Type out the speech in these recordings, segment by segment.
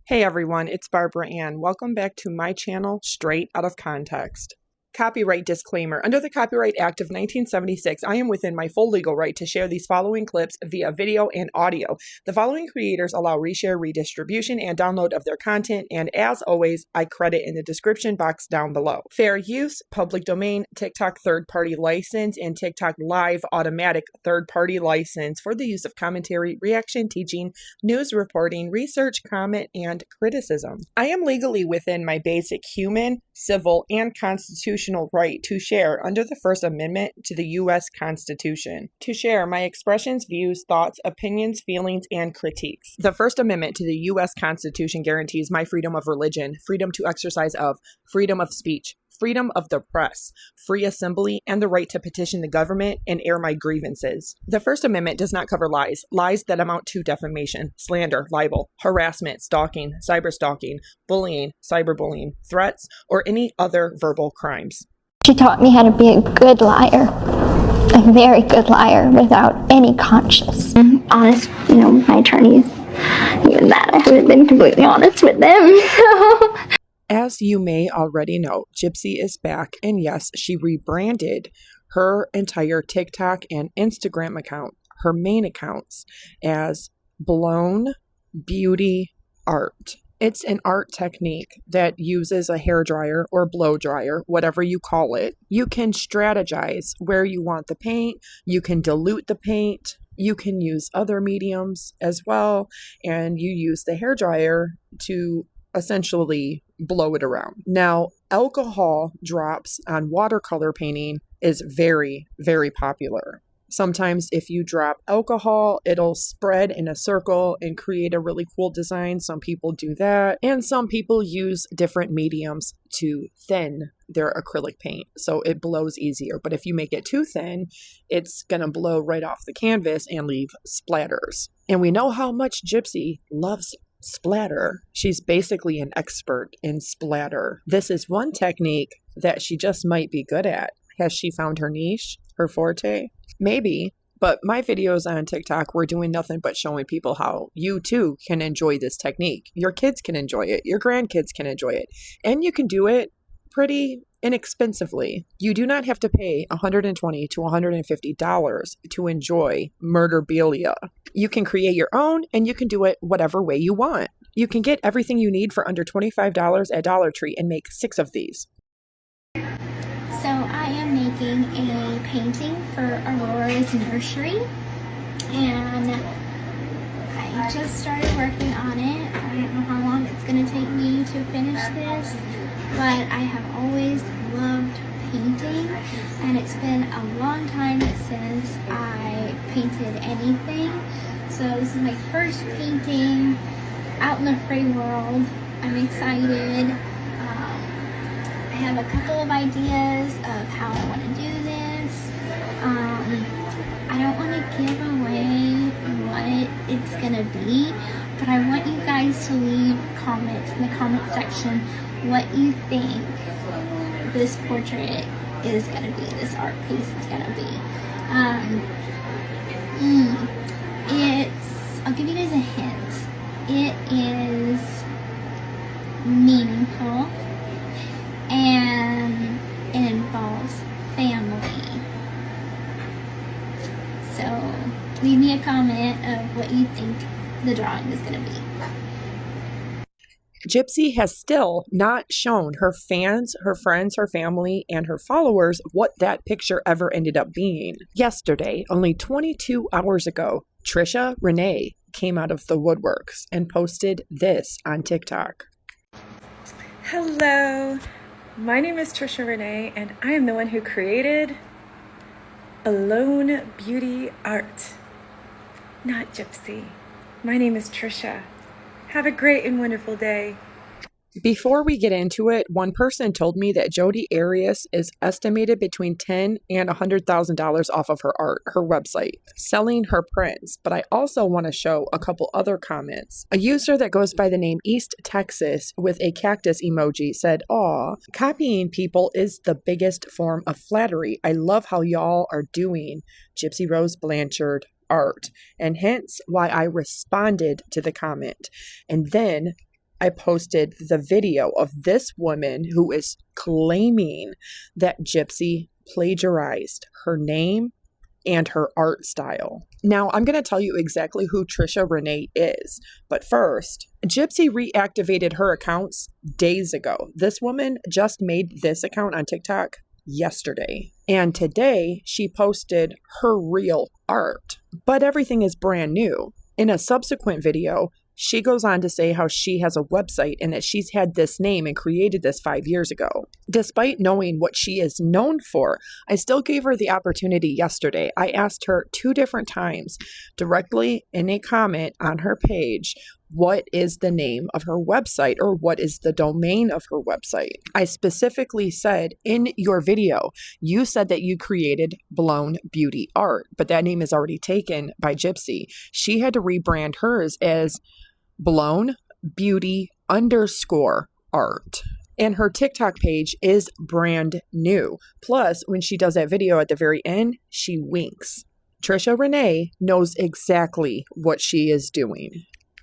Hey everyone, it's Barbara Ann. Welcome back to my channel, Straight Out of Context. Copyright disclaimer. Under the Copyright Act of 1976, I am within my full legal right to share these following clips via video and audio. The following creators allow reshare, redistribution, and download of their content, and as always, I credit in the description box down below. Fair use, public domain, TikTok third-party license, and TikTok live automatic third-party license for the use of commentary, reaction, teaching, news reporting, research, comment, and criticism. I am legally within my basic human, civil, and constitutional right to share under the First Amendment to the U.S. Constitution, to share my expressions, views, thoughts, opinions, feelings, and critiques. The First Amendment to the U.S. Constitution guarantees my freedom of religion, freedom to exercise of, freedom of speech, freedom of the press, free assembly, and the right to petition the government and air my grievances. The First Amendment does not cover lies that amount to defamation, slander, libel, harassment, stalking, cyberstalking, bullying, cyberbullying, threats, or any other verbal crimes. She taught me how to be a good liar, a very good liar without any conscience. Honest, my attorneys, even that, I haven't been completely honest with them, so. As you may already know, Gypsy is back, and yes, she rebranded her entire TikTok and Instagram account, her main accounts, as Blown Beauty Art. It's an art technique that uses a hairdryer or blow dryer, whatever you call it. You can strategize where you want the paint, you can dilute the paint, you can use other mediums as well, and you use the hairdryer to essentially blow it around. Now, alcohol drops on watercolor painting is very, very popular. Sometimes if you drop alcohol, it'll spread in a circle and create a really cool design. Some people do that. And some people use different mediums to thin their acrylic paint so it blows easier. But if you make it too thin, it's going to blow right off the canvas and leave splatters. And we know how much Gypsy loves splatter. She's basically an expert in splatter. This is one technique that she just might be good at. Has she found her niche, her forte? Maybe, but my videos on TikTok were doing nothing but showing people how you too can enjoy this technique. Your kids can enjoy it. Your grandkids can enjoy it. And you can do it pretty inexpensively. You do not have to pay $120 to $150 to enjoy murderabilia. You can create your own and you can do it whatever way you want. You can get everything you need for under $25 at Dollar Tree and make 6 of these. So I am making a painting for Aurora's nursery, and I just started working on it. I don't know how long it's going to take me to finish this, but I have always loved painting, and it's been a long time since I painted anything. So this is my first painting out in the free world. I'm excited. I have a couple of ideas of how I want to do this. I don't want to give away what it's going to be, but I want you guys to leave comments in the comment section what you think this portrait is going to be, this art piece is going to be. I'll give you guys a hint. It is meaningful, and it involves family. So leave me a comment of what you think the drawing is going to be. Gypsy has still not shown her fans, her friends, her family, and her followers what that picture ever ended up being. Yesterday, only 22 hours ago, TRISHA RENEE came out of the woodworks and posted this on TikTok. Hello, my name is TRISHA RENEE, and I am the one who created Blown Beauty Art. Not Gypsy. My name is TRISHA. Have a great and wonderful day. Before we get into it, one person told me that Jodi Arias is estimated between $10,000 and $100,000 off of her art, her website, selling her prints. But I also want to show a couple other comments. A user that goes by the name East Texas with a cactus emoji said, "Aw, copying people is the biggest form of flattery. I love how y'all are doing Gypsy Rose Blanchard art," and hence why I responded to the comment. And then I posted the video of this woman who is claiming that Gypsy plagiarized her name and her art style. Now, I'm going to tell you exactly who TRISHA RENEE is. But first, Gypsy reactivated her accounts days ago. This woman just made this account on TikTok yesterday. And today, she posted her real art. But everything is brand new. In a subsequent video, she goes on to say how she has a website and that she's had this name and created this 5 years ago. Despite knowing what she is known for, I still gave her the opportunity yesterday. I asked her 2 different times, directly in a comment on her page, what is the name of her website or what is the domain of her website? I specifically said in your video, you said that you created Blown Beauty Art, but that name is already taken by Gypsy. She had to rebrand hers as Blown Beauty _art. And her TikTok page is brand new. Plus, when she does that video at the very end, she winks. TRISHA RENEE knows exactly what she is doing.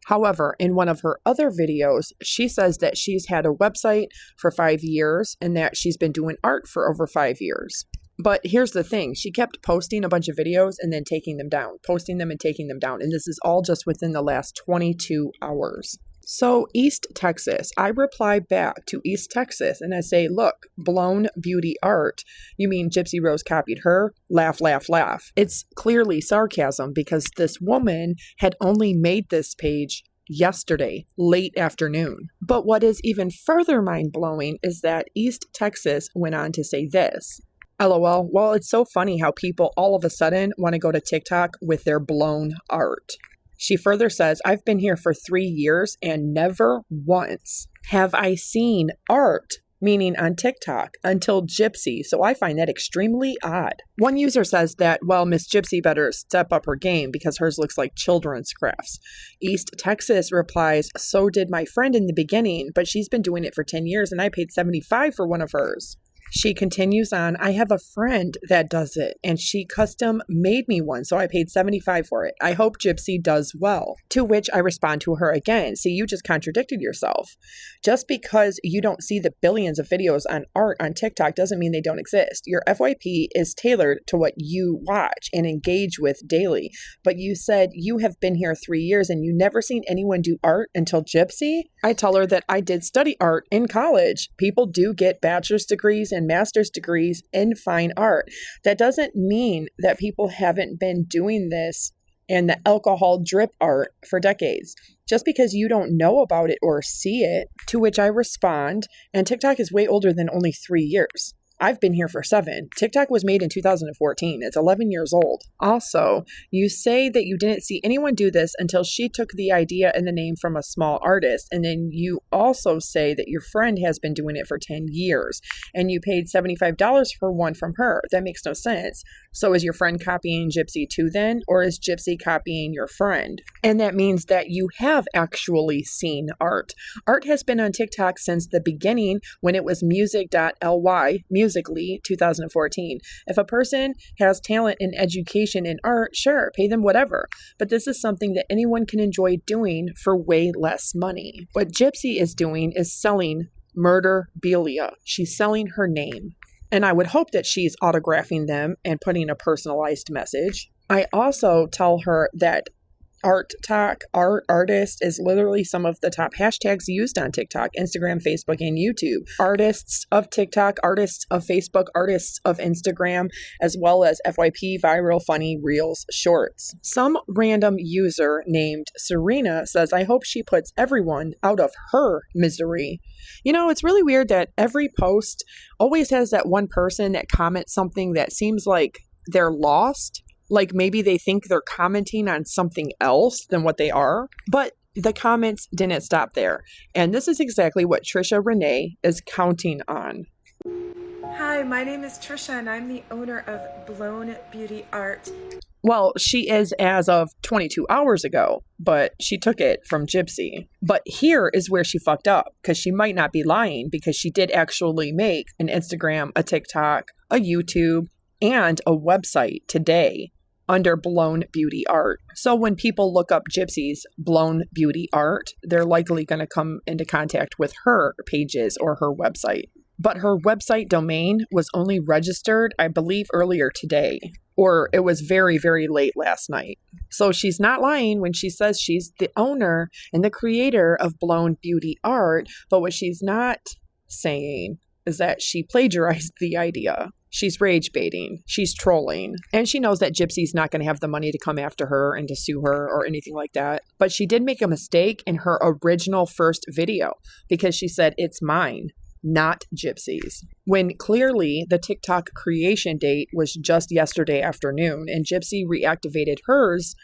However, in one of her other videos, she says that she's had a website for 5 years and that she's been doing art for over 5 years. But here's the thing. She kept posting a bunch of videos and then taking them down, posting them and taking them down. And this is all just within the last 22 hours. So East Texas, I reply back to East Texas and I say, look, Blown Beauty Art. You mean Gypsy Rose copied her? Laugh, laugh, laugh. It's clearly sarcasm because this woman had only made this page yesterday, late afternoon. But what is even further mind-blowing is that East Texas went on to say this. LOL, well, it's so funny how people all of a sudden want to go to TikTok with their blown art. She further says, I've been here for 3 years and never once have I seen art, meaning on TikTok, until Gypsy, so I find that extremely odd. One user says that, well, Miss Gypsy better step up her game because hers looks like children's crafts. East Texas replies, so did my friend in the beginning, but she's been doing it for 10 years and I paid $75 for one of hers. She continues on, I have a friend that does it, and she custom made me one, so I paid $75 for it. I hope Gypsy does well. To which I respond to her again, see, you just contradicted yourself. Just because you don't see the billions of videos on art on TikTok doesn't mean they don't exist. Your FYP is tailored to what you watch and engage with daily. But you said you have been here 3 years and you never seen anyone do art until Gypsy? I tell her that I did study art in college. People do get bachelor's degrees and master's degrees in fine art. That doesn't mean that people haven't been doing this and the alcohol drip art for decades. Just because you don't know about it or see it, to which I respond, and TikTok is way older than only 3 years. I've been here for 7. TikTok was made in 2014. It's 11 years old. Also, you say that you didn't see anyone do this until she took the idea and the name from a small artist. And then you also say that your friend has been doing it for 10 years and you paid $75 for one from her. That makes no sense. So is your friend copying Gypsy too then? Or is Gypsy copying your friend? And that means that you have actually seen art. Art has been on TikTok since the beginning when it was music.ly, Musical.ly 2014. If a person has talent in education and art, sure, pay them whatever. But this is something that anyone can enjoy doing for way less money. What Gypsy is doing is selling murderabilia. She's selling her name. And I would hope that she's autographing them and putting a personalized message. I also tell her that artist is literally some of the top hashtags used on TikTok, Instagram, Facebook, and YouTube. Artists of TikTok, artists of Facebook, artists of Instagram, as well as FYP, viral, funny, reels, shorts. Some random user named Serena says, I hope she puts everyone out of her misery. You know, it's really weird that every post always has that one person that comments something that seems like they're lost. Like maybe they think they're commenting on something else than what they are. But the comments didn't stop there. And this is exactly what TRISHA RENEE is counting on. Hi, my name is Trisha and I'm the owner of Blown Beauty Art. Well, she is as of 22 hours ago, but she took it from Gypsy. But here is where she fucked up, because she might not be lying, because she did actually make an Instagram, a TikTok, a YouTube, and a website today. under Blown Beauty Art. So when people look up Gypsy's Blown Beauty Art, they're likely going to come into contact with her pages or her website. But her website domain was only registered, I believe, earlier today, or it was very, very late last night. So she's not lying when she says she's the owner and the creator of Blown Beauty Art, but what she's not saying is that she plagiarized the idea. She's rage baiting. She's trolling. And she knows that Gypsy's not going to have the money to come after her and to sue her or anything like that. But she did make a mistake in her original first video because she said, "It's mine, not Gypsy's," when clearly the TikTok creation date was just yesterday afternoon and Gypsy reactivated hers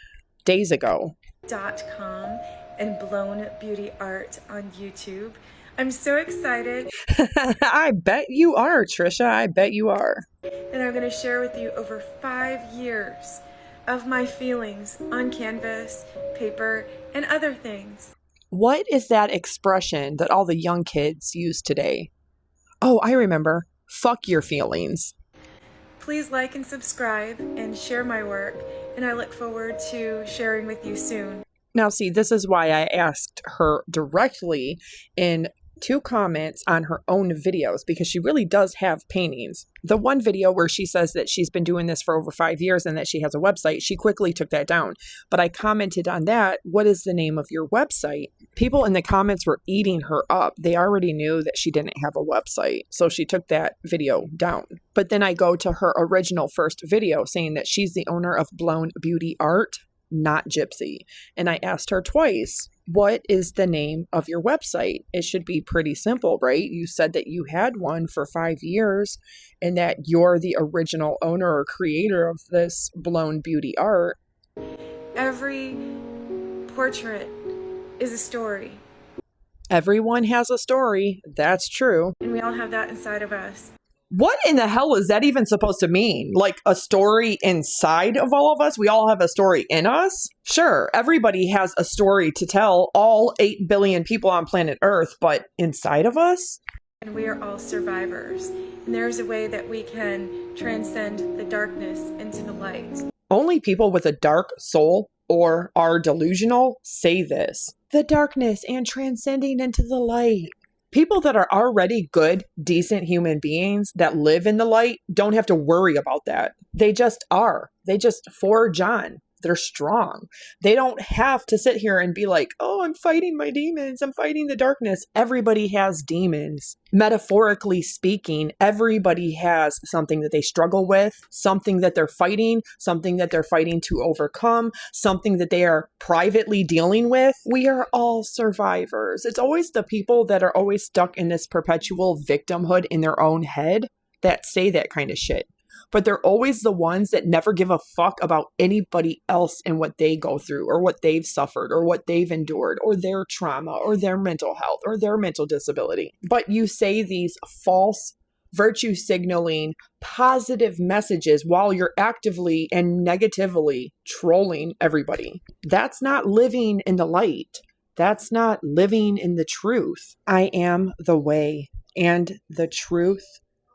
days ago. .com and Blown Beauty Art on YouTube. I'm so excited. I bet you are, Trisha. I bet you are. And I'm going to share with you over 5 years of my feelings on canvas, paper, and other things. What is that expression that all the young kids use today? Oh, I remember. Fuck your feelings. Please like and subscribe and share my work, and I look forward to sharing with you soon. Now, see, this is why I asked her directly in 2 comments on her own videos, because she really does have paintings. The one video where she says that she's been doing this for over 5 years and that she has a website, she quickly took that down. But I commented on that, "What is the name of your website?" People in the comments were eating her up. They already knew that she didn't have a website, so she took that video down. But then I go to her original first video saying that she's the owner of Blown Beauty Art, not Gypsy. And I asked her twice, "What is the name of your website?" It should be pretty simple, right? You said that you had one for 5 years and that you're the original owner or creator of this Blown Beauty Art. Every portrait is a story. Everyone has a story. That's true. And we all have that inside of us. What in the hell is that even supposed to mean? Like a story inside of all of us? We all have a story in us? Sure, everybody has a story to tell, all 8 billion people on planet Earth, but inside of us? And we are all survivors. And there's a way that we can transcend the darkness into the light. Only people with a dark soul or are delusional say this. The darkness and transcending into the light. People that are already good, decent human beings that live in the light don't have to worry about that. They just are. They just forge on. They're strong. They don't have to sit here and be like, "Oh, I'm fighting my demons. I'm fighting the darkness." Everybody has demons. Metaphorically speaking, everybody has something that they struggle with, something that they're fighting to overcome, something that they are privately dealing with. We are all survivors. It's always the people that are always stuck in this perpetual victimhood in their own head that say that kind of shit. But they're always the ones that never give a fuck about anybody else and what they go through or what they've suffered or what they've endured or their trauma or their mental health or their mental disability. But you say these false virtue signaling positive messages while you're actively and negatively trolling everybody. That's not living in the light. That's not living in the truth. I am the way and the truth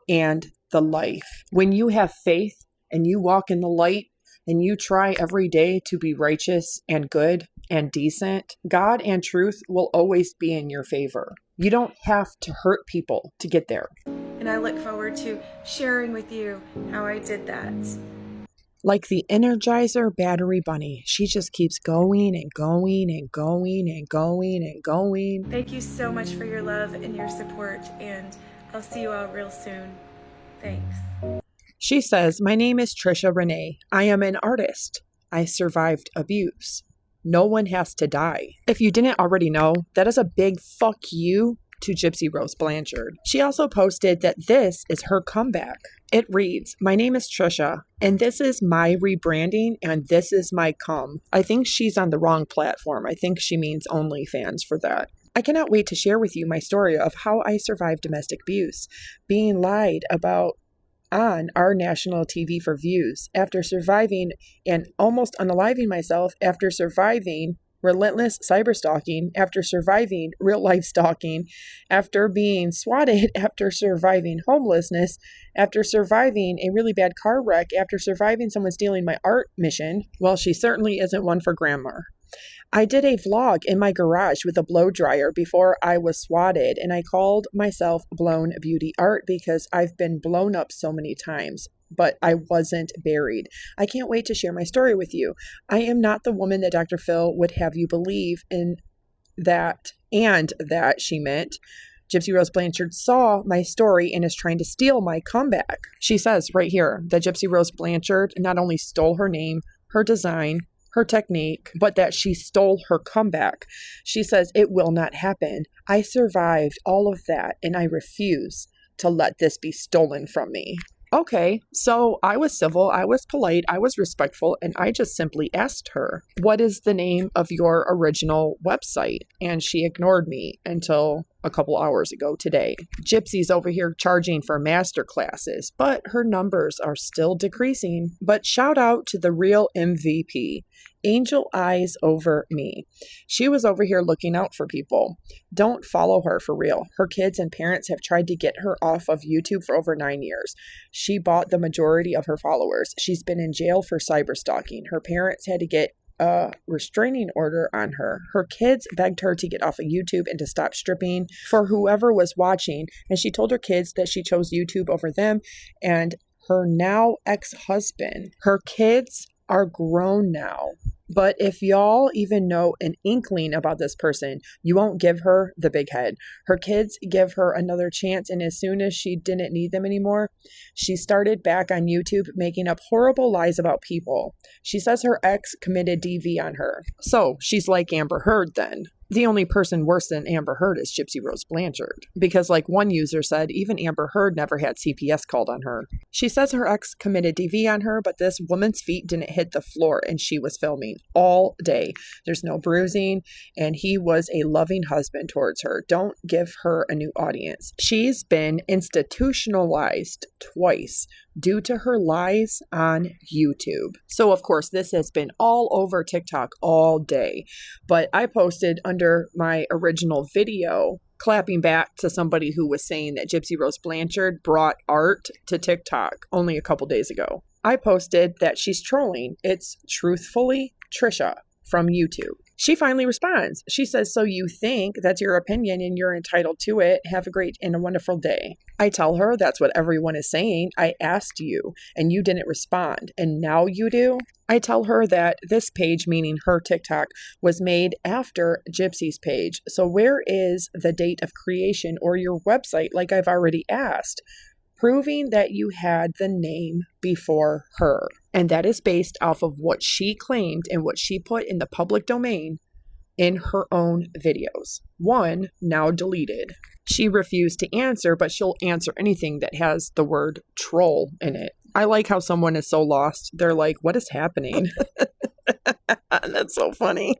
and the life. When you have faith and you walk in the light and you try every day to be righteous and good and decent, God and truth will always be in your favor. You don't have to hurt people to get there. And I look forward to sharing with you how I did that. Like the Energizer battery bunny, she just keeps going and going and going and going and going. Thank you so much for your love and your support, and I'll see you all real soon. Thanks. She says, "My name is TRISHA RENEE. I am an artist. I survived abuse. No one has to die." If you didn't already know, that is a big fuck you to Gypsy Rose Blanchard. She also posted that this is her comeback. It reads, "My name is Trisha, and this is my rebranding, and this is my come." I think she's on the wrong platform. I think she means OnlyFans for that. "I cannot wait to share with you my story of how I survived domestic abuse, being lied about on our national TV for views, after surviving and almost unaliving myself, after surviving relentless cyber stalking, after surviving real life stalking, after being swatted, after surviving homelessness, after surviving a really bad car wreck, after surviving someone stealing my art mission, well, she certainly isn't one for grammar. I did a vlog in my garage with a blow dryer before I was swatted, and I called myself Blown Beauty Art because I've been blown up so many times, but I wasn't buried. I can't wait to share my story with you. I am not the woman that Dr. Phil would have you believe in that, and that she meant. Gypsy Rose Blanchard saw my story and is trying to steal my comeback. She says right here that Gypsy Rose Blanchard not only stole her name, her design, her technique, but that she stole her comeback. She says, it will not happen. I survived all of that, and I refuse to let this be stolen from me. Okay, so I was civil, I was polite, I was respectful, and I just simply asked her, what is the name of your original website? And she ignored me until a couple hours ago today. Gypsy's over here charging for master classes, but her numbers are still decreasing. But shout out to the real MVP, Angel Eyes Over Me. She was over here looking out for people. Don't follow her for real. Her kids and parents have tried to get her off of YouTube for over 9 years. She bought the majority of her followers. She's been in jail for cyber stalking. Her parents had to get a restraining order on her. Her kids begged her to get off of YouTube and to stop stripping for whoever was watching. And she told her kids that she chose YouTube over them and her now ex-husband. Her kids are grown now. But if y'all even know an inkling about this person, you won't give her the big head. Her kids give her another chance, and as soon as she didn't need them anymore, she started back on YouTube making up horrible lies about people. She says her ex committed DV on her. So she's like Amber Heard then. The only person worse than Amber Heard is Gypsy Rose Blanchard, because like one user said, even Amber Heard never had CPS called on her. She says her ex committed DV on her, but this woman's feet didn't hit the floor and she was filming all day. There's no bruising, and he was a loving husband towards her. Don't give her a new audience. She's been institutionalized twice due to her lies on YouTube. So of course, this has been all over TikTok all day, but I posted under my original video clapping back to somebody who was saying that Gypsy Rose Blanchard brought art to TikTok only a couple days ago. I posted that she's trolling. It's truthfully TRISHA from YouTube. She finally responds. She says, so you think that's your opinion and you're entitled to it. Have a great and a wonderful day. I tell her that's what everyone is saying. I asked you and you didn't respond. And now you do? I tell her that this page, meaning her TikTok, was made after Gypsy's page. So where is the date of creation or your website like I've already asked? Proving that you had the name before her. And that is based off of what she claimed and what she put in the public domain in her own videos. One, now deleted. She refused to answer, but she'll answer anything that has the word troll in it. I like how someone is so lost. They're like, what is happening? That's so funny.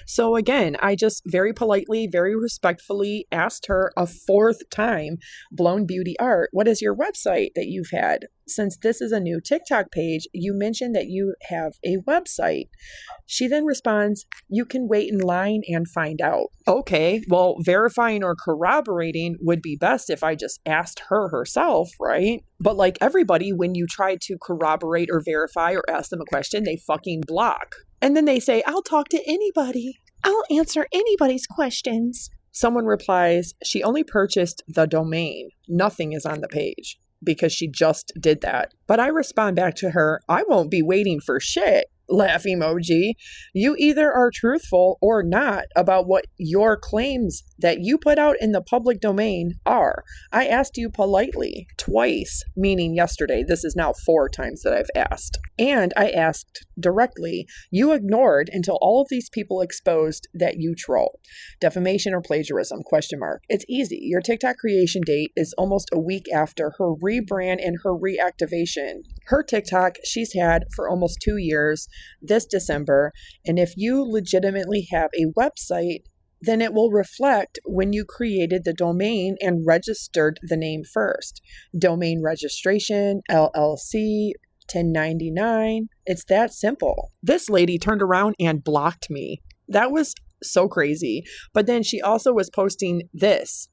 So again, I just very politely, very respectfully asked her a fourth time, Blown Beauty Art, what is your website that you've had? Since this is a new TikTok page, you mentioned that you have a website. She then responds, you can wait in line and find out. Okay, well, verifying or corroborating would be best if I just asked her herself, right? But like everybody, when you try to corroborate or verify or ask them a question, they fucking block. And then they say, I'll talk to anybody. I'll answer anybody's questions. Someone replies, she only purchased the domain. Nothing is on the page because she just did that. But I respond back to her, I won't be waiting for shit. Laugh emoji. You either are truthful or not about what your claims that you put out in the public domain are. I asked you politely twice, meaning yesterday. This is now 4 times that I've asked. And I asked directly. You ignored until all of these people exposed that you troll. Defamation or plagiarism? ? It's easy. Your TikTok creation date is almost a week after her rebrand and her reactivation. Her TikTok she's had for almost 2 years this December. And if you legitimately have a website, then it will reflect when you created the domain and registered the name first. Domain registration, LLC, 1099. It's that simple. This lady turned around and blocked me. That was so crazy. But then she also was posting this.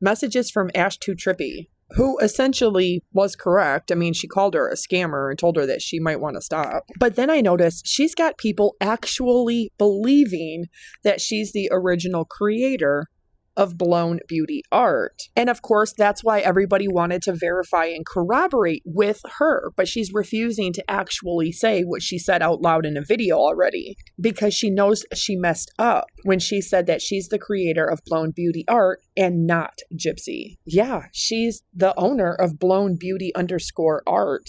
Messages from Ash2Trippy, who essentially was correct. I mean, she called her a scammer and told her that she might want to stop. But then I noticed she's got people actually believing that she's the original creator of Blown Beauty Art. And of course, that's why everybody wanted to verify and corroborate with her, but she's refusing to actually say what she said out loud in a video already, because she knows she messed up when she said that she's the creator of Blown Beauty Art and not Gypsy. Yeah, she's the owner of Blown Beauty _art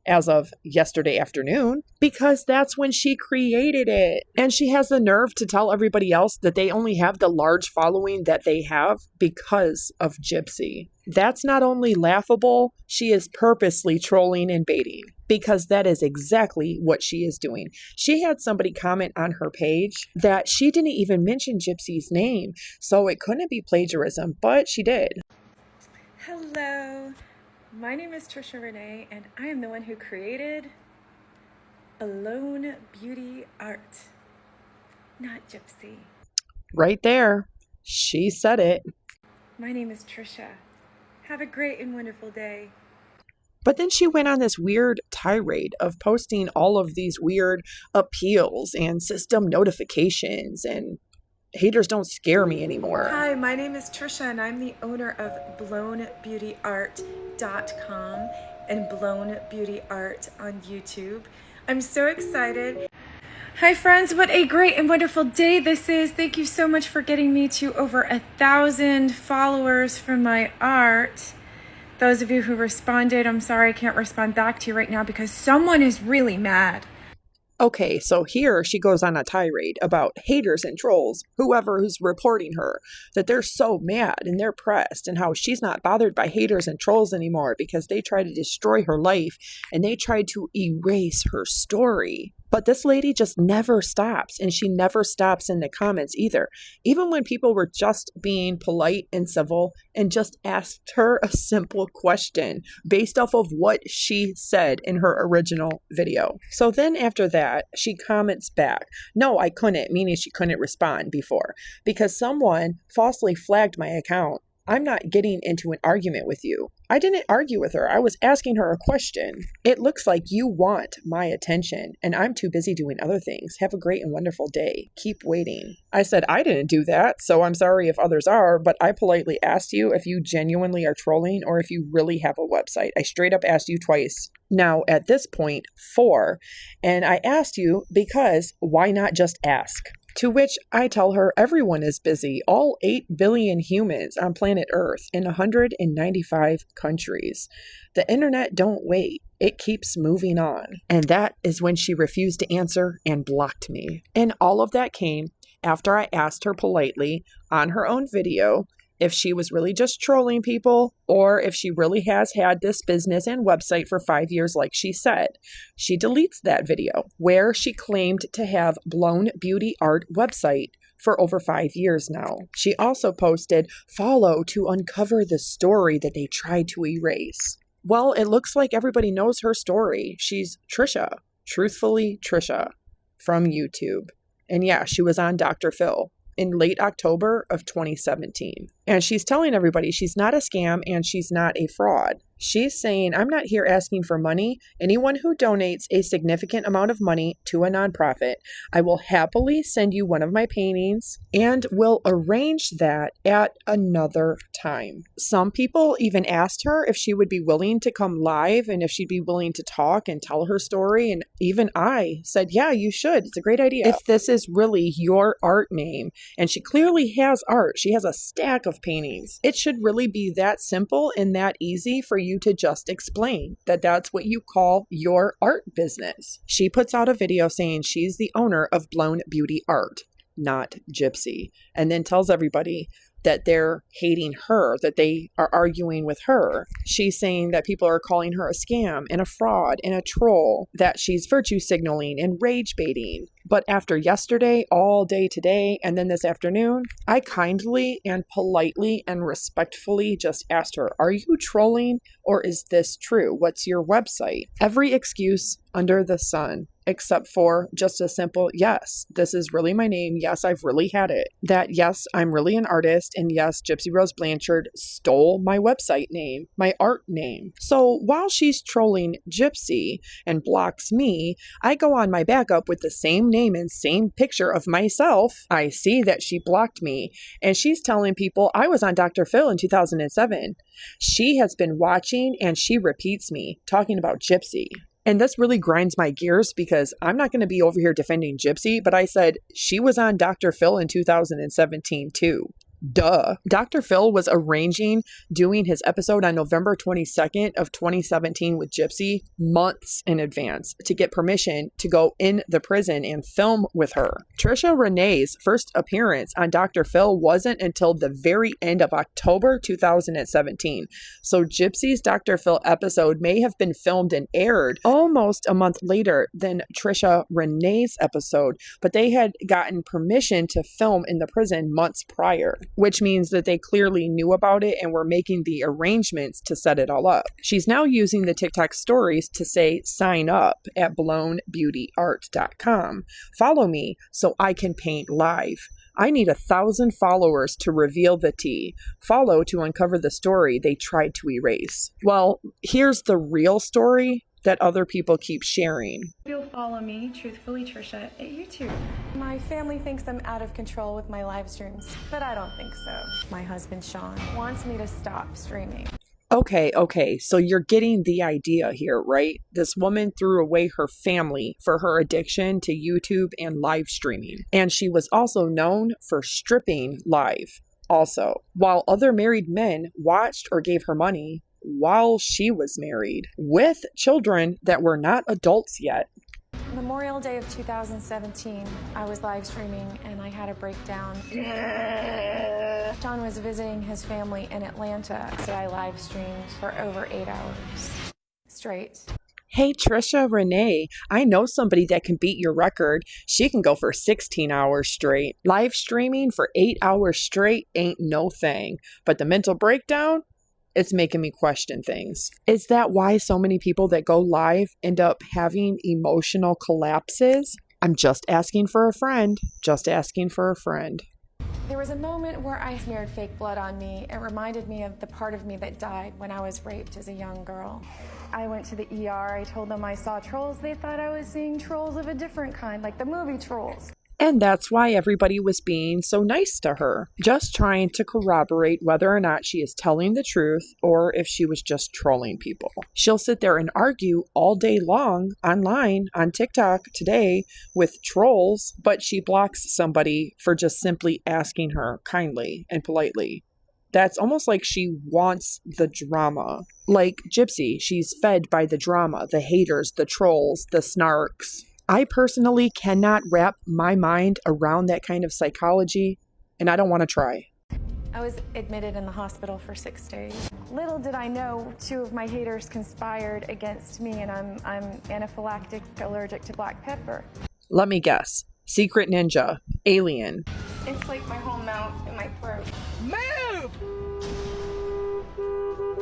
as of yesterday afternoon, because that's when she created it. And she has the nerve to tell everybody else that they only have the large following that they have because of Gypsy. That's not only laughable, she is purposely trolling and baiting, because that is exactly what she is doing. She had somebody comment on her page that she didn't even mention Gypsy's name, so it couldn't be plagiarism, but she did. Hello, my name is TRISHA RENEE, and I am the one who created Blown Beauty Art, not Gypsy. Right there. She said it. My name is TRISHA. Have a great and wonderful day. But then she went on this weird tirade of posting all of these weird appeals and system notifications, and haters don't scare me anymore. Hi, my name is TRISHA, and I'm the owner of blownbeautyart.com and Blown Beauty Art on YouTube. I'm so excited. Hi friends, what a great and wonderful day this is. Thank you so much for getting me to over 1,000 followers from my art. Those of you who responded, I'm sorry I can't respond back to you right now because someone is really mad. Okay, so here she goes on a tirade about haters and trolls, whoever who's reporting her, that they're so mad and they're pressed, and how she's not bothered by haters and trolls anymore because they try to destroy her life and they try to erase her story. But this lady just never stops, and she never stops in the comments either. Even when people were just being polite and civil and just asked her a simple question based off of what she said in her original video. So then after that, she comments back, "No, I couldn't," meaning she couldn't respond before, because someone falsely flagged my account. I'm not getting into an argument with you. I didn't argue with her. I was asking her a question. It looks like you want my attention, and I'm too busy doing other things. Have a great and wonderful day. Keep waiting. I said, I didn't do that, so I'm sorry if others are, but I politely asked you if you genuinely are trolling or if you really have a website. I straight up asked you twice. Now, at this point, 4, and I asked you because why not just ask? To which I tell her everyone is busy, all 8 billion humans on planet Earth in 195 countries. The internet don't wait. It keeps moving on. And that is when she refused to answer and blocked me. And all of that came after I asked her politely on her own video if she was really just trolling people or if she really has had this business and website for 5 years like she said. She deletes that video where she claimed to have Blown Beauty Art website for over 5 years now. She also posted, "Follow to uncover the story that they tried to erase." Well, it looks like everybody knows her story. She's Trisha, truthfully Trisha, from YouTube. And yeah, she was on Dr. Phil in late October of 2017. And she's telling everybody she's not a scam and she's not a fraud. She's saying, I'm not here asking for money. Anyone who donates a significant amount of money to a nonprofit, I will happily send you one of my paintings and will arrange that at another time. Some people even asked her if she would be willing to come live and if she'd be willing to talk and tell her story. And even I said, yeah, you should. It's a great idea. If this is really your art name, and she clearly has art, she has a stack of paintings, it should really be that simple and that easy for you to just explain that that's what you call your art business. She puts out a video saying she's the owner of Blown Beauty Art. not Gypsy, and then tells everybody that they're hating her, that they are arguing with her. She's saying that people are calling her a scam and a fraud and a troll, that she's virtue signaling and rage baiting. But after yesterday, all day today, and then this afternoon, I kindly and politely and respectfully just asked her, are you trolling or is this true? What's your website? Every excuse under the sun, except for just a simple, yes, this is really my name. Yes, I've really had it. That yes, I'm really an artist. And yes, Gypsy Rose Blanchard stole my website name, my art name. So while she's trolling Gypsy and blocks me, I go on my backup with the same name and same picture of myself. I see that she blocked me and she's telling people I was on Dr. Phil in 2007. She has been watching and she repeats me talking about Gypsy. And this really grinds my gears because I'm not going to be over here defending Gypsy, but I said she was on Dr. Phil in 2017 too. Duh. Dr. Phil was arranging doing his episode on November 22nd of 2017 with Gypsy months in advance to get permission to go in the prison and film with her. TRISHA Renee's first appearance on Dr. Phil wasn't until the very end of October 2017. So Gypsy's Dr. Phil episode may have been filmed and aired almost a month later than TRISHA Renee's episode, but they had gotten permission to film in the prison months prior, which means that they clearly knew about it and were making the arrangements to set it all up. She's now using the TikTok stories to say, sign up at blownbeautyart.com. Follow me so I can paint live. I need 1,000 followers to reveal the tea. Follow to uncover the story they tried to erase. Well, here's the real story that other people keep sharing. You'll follow me, Truthfully Trisha, at YouTube. My family thinks I'm out of control with my live streams, but I don't think so. My husband, Sean, wants me to stop streaming. Okay, so you're getting the idea here, right? This woman threw away her family for her addiction to YouTube and live streaming. And she was also known for stripping live. Also, while other married men watched or gave her money, while she was married with children that were not adults yet. Memorial Day of 2017, I was live streaming and I had a breakdown. Sean was visiting his family in Atlanta, so I live streamed for over 8 hours straight. Hey, TRISHA Renee, I know somebody that can beat your record. She can go for 16 hours straight. Live streaming for 8 hours straight ain't no thing. But the mental breakdown? It's making me question things. Is that why so many people that go live end up having emotional collapses? I'm just asking for a friend. Just asking for a friend. There was a moment where I smeared fake blood on me. It reminded me of the part of me that died when I was raped as a young girl. I went to the ER. I told them I saw trolls. They thought I was seeing trolls of a different kind, like the movie Trolls. And that's why everybody was being so nice to her, just trying to corroborate whether or not she is telling the truth or if she was just trolling people. She'll sit there and argue all day long online on TikTok today with trolls, but she blocks somebody for just simply asking her kindly and politely. That's almost like she wants the drama. Like Gypsy, she's fed by the drama, the haters, the trolls, the snarks. I personally cannot wrap my mind around that kind of psychology, and I don't want to try. I was admitted in the hospital for 6 days. Little did I know 2 of my haters conspired against me, and I'm anaphylactic allergic to black pepper. Let me guess. Secret ninja. Alien. It's like my whole mouth and my throat. Move!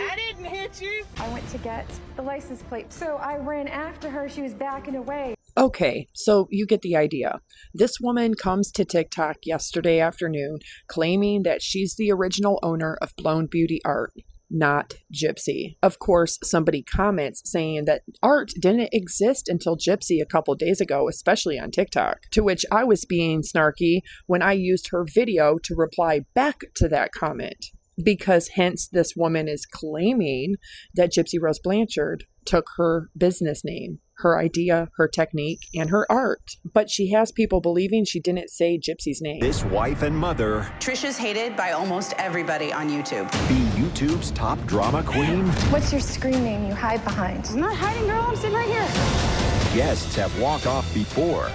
I didn't hit you! I went to get the license plate, so I ran after her. She was backing away. Okay, so you get the idea. This woman comes to TikTok yesterday afternoon claiming that she's the original owner of Blown Beauty Art, not Gypsy. Of course, somebody comments saying that art didn't exist until Gypsy a couple days ago, especially on TikTok, to which I was being snarky when I used her video to reply back to that comment. Because hence this woman is claiming that Gypsy Rose Blanchard took her business name, her idea, her technique, and her art. But she has people believing she didn't say Gypsy's name. This wife and mother. Trisha's hated by almost everybody on YouTube. Be YouTube's top drama queen. What's your screen name you hide behind? I'm not hiding, girl. I'm sitting right here. Guests have walked off before.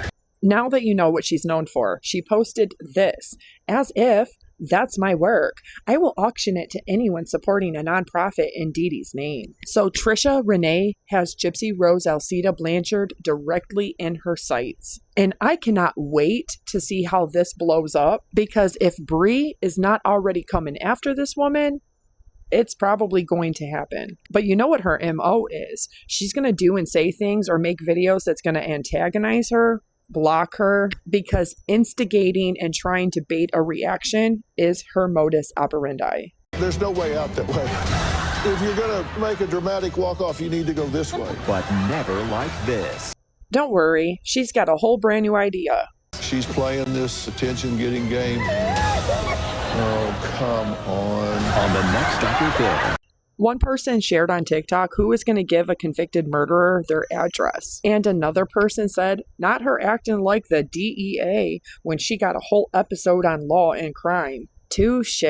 Now that you know what she's known for, she posted this, as if that's my work. I will auction it to anyone supporting a nonprofit in Dee Dee's name. So TRISHA RENEE has Gypsy Rose Alcida Blanchard directly in her sights. And I cannot wait to see how this blows up, because if Bree is not already coming after this woman, it's probably going to happen. But you know what her MO is. She's going to do and say things or make videos that's going to antagonize her, block her, because instigating and trying to bait a reaction is her modus operandi. There's no way out that way. If you're going to make a dramatic walk-off, you need to go this way. But never like this. Don't worry, she's got a whole brand new idea. She's playing this attention-getting game. Oh, come on. On the next Dr. Phil. One person shared on TikTok who is going to give a convicted murderer their address. And another person said, not her acting like the DEA when she got a whole episode on law and crime. Touche.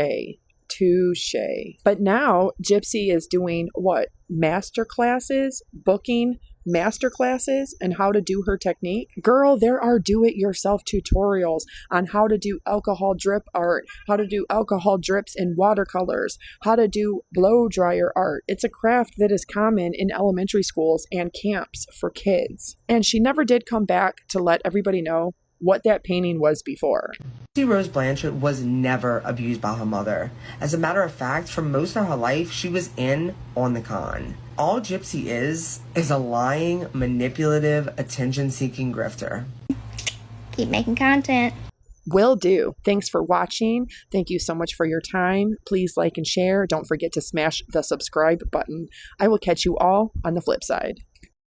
But now Gypsy is doing what? Master classes? Booking master classes and how to do her technique. Girl, there are do-it-yourself tutorials on how to do alcohol drip art, how to do alcohol drips in watercolors, how to do blow dryer art. It's a craft that is common in elementary schools and camps for kids. And she never did come back to let everybody know what that painting was before. Gypsy Rose Blanchard was never abused by her mother. As a matter of fact, for most of her life, she was in on the con. All Gypsy is a lying, manipulative, attention-seeking grifter. Keep making content. Will do. Thanks for watching. Thank you so much for your time. Please like and share. Don't forget to smash the subscribe button. I will catch you all on the flip side.